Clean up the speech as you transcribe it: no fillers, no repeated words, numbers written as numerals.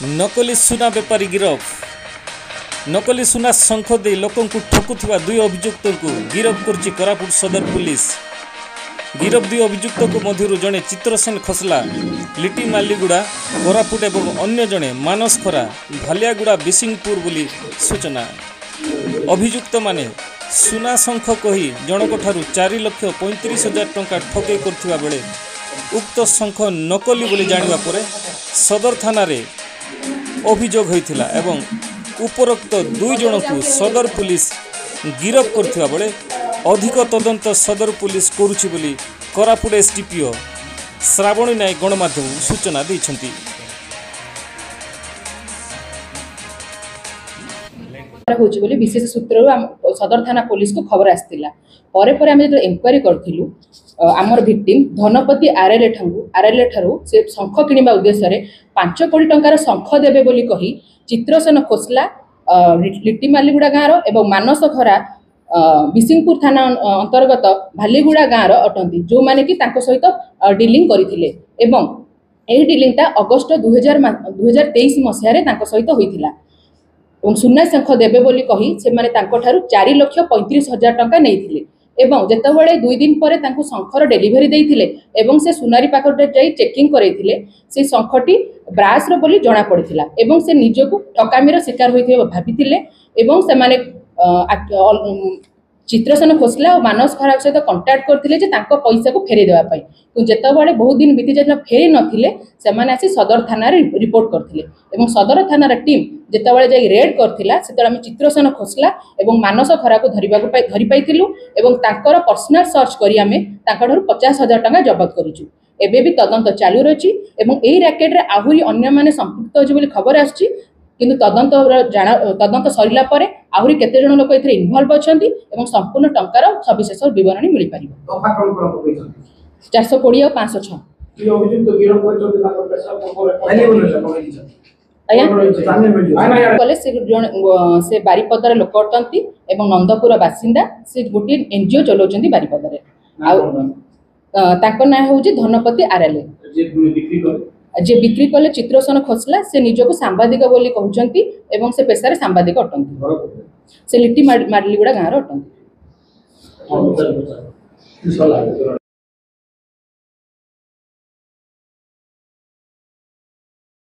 नकली सुना बेपारी गिरफ। नकली सुना शंख दे लोकों को ठकुवा दुई अभियुक्त को गिरफ कर कोरापुट सदर पुलिस। गिरफ दुई अभियुक्त को मध्य जड़े चित्रसेन खसला लिटी मालीगुड़ा कोरापुट एवं अन्य जड़े मानस खरा भालियागुड़ा बिसिंगपुर बोली सूचना। अभियुक्त माने सुना शंख कही जनक ठारू 4,35,000 टंका ठके करथिबा बेले उक्त शंख नकली बोली जानिबा परे सदर थाना रे अभियोग होइथिला एवं उपरोक्त दुई जन को सदर पुलिस गिरफ करथिबा बेले अधिक तदंत सदर पुलिस करुछि बोली कोरापुट एसडीपीओ श्रावणी नायक गणमाध्यम सूचना दैछन्ति। होची बोली विशेष सूत्र सदर थाना पुलिस को खबर आसतिला परे परे आमे जो इंक्वायरी करथिलु आमर विक्टिम धनपति आरएलए ठारू से शंख किनिबा उद्देश्य रे 5 कोटी टंकार शंख देबे बोली कही चित्रसेन खोसला लिट्टी मालीगुड़ा गाँव एवं मानस खरा बिसिंगपुर थाना अंतर्गत भालीगुड़ा गाँव अटंती जो माने कि तांको सहित डीलिंग करथिले एवं एही डीलिंगटा अगस्त 2023 मसिया रे तांको सहित होइथिला और सुना शंख देबे बोली कही से माने तांको ठारू 4,35,000 टंका नैथिले एवं जेतबेले 2 दिन परे तांको शंखर डेलीवरी देइथिले एवं से सुनारी पाखटे जाई चेकिंग करैथिले से शंखटी ब्रास रो बोली जणा पड़िथिला एवं से निजको ठकामीर शिकार होइथिबा भाबिथिले एवं से माने चित्रसेन खोसला और मानस खरा सहित कंटाक्ट करथिले जे तांको पैसा को फेरे देबा पई तो जेतबेले बहुत दिन बीती जायला फेरे नथिले से माने आसी सदर थाना रे रिपोर्ट करथिले एवं सदर थाना रे टीम जेतबेले जाई रेड करथिला सेतबेले हम चित्रसेन खोसला एवं मानस खरा को धरि पाइथिलु एवं तांकर पर्सनल सर्च करी हमें तांकर 50,000 टंका जब्त करिछु। एबे भी तदंत चालू रही एवं एही रैकेट रे आहुरी अन्य माने संपुक्त अछि बोली खबर आछि किंतु तदंत सरिला परे आहुरी केते जण लोक एथिरे इन्वॉल्व अछंती एवं संपूर्ण टंकार सविशेष विवरणी मिलि पारिबो। 420 और 506 ये अभियुक्त गिरफ करछथि ताकर पैसा से बारिपदर लोक अटंती एवं नंदपुर बासिंदा से गोटे एनजीओ चलाउछंती बारिपदर तांको नाम होउची धनपति आरएलए जे बिक्री कले चित्रसेन खोसला से निजको सांबादिक बोली कहउछंती एवं से पेशारे सांबादिक अटंती से लिट्टी मालीगुड़ा गाँव अटंती।